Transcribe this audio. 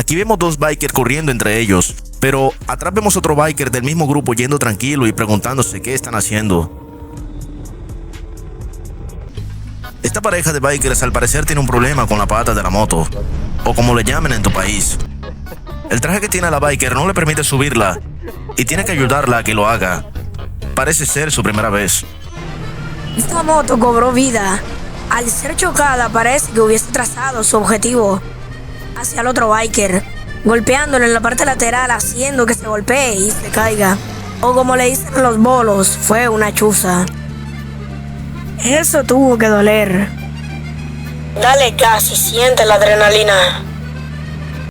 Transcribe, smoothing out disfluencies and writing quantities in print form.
Aquí vemos dos bikers corriendo entre ellos, pero atrás vemos otro biker del mismo grupo yendo tranquilo y preguntándose qué están haciendo. Esta pareja de bikers al parecer tiene un problema con la pata de la moto, o como le llamen en tu país. El traje que tiene la biker no le permite subirla y tiene que ayudarla a que lo haga. Parece ser su primera vez. Esta moto cobró vida. Al ser chocada parece que hubiese trazado su objetivo hacia el otro biker, golpeándolo en la parte lateral, haciendo que se golpee y se caiga. O como le dicen los bolos, fue una chuza. Eso tuvo que doler. Dale gas y siente la adrenalina.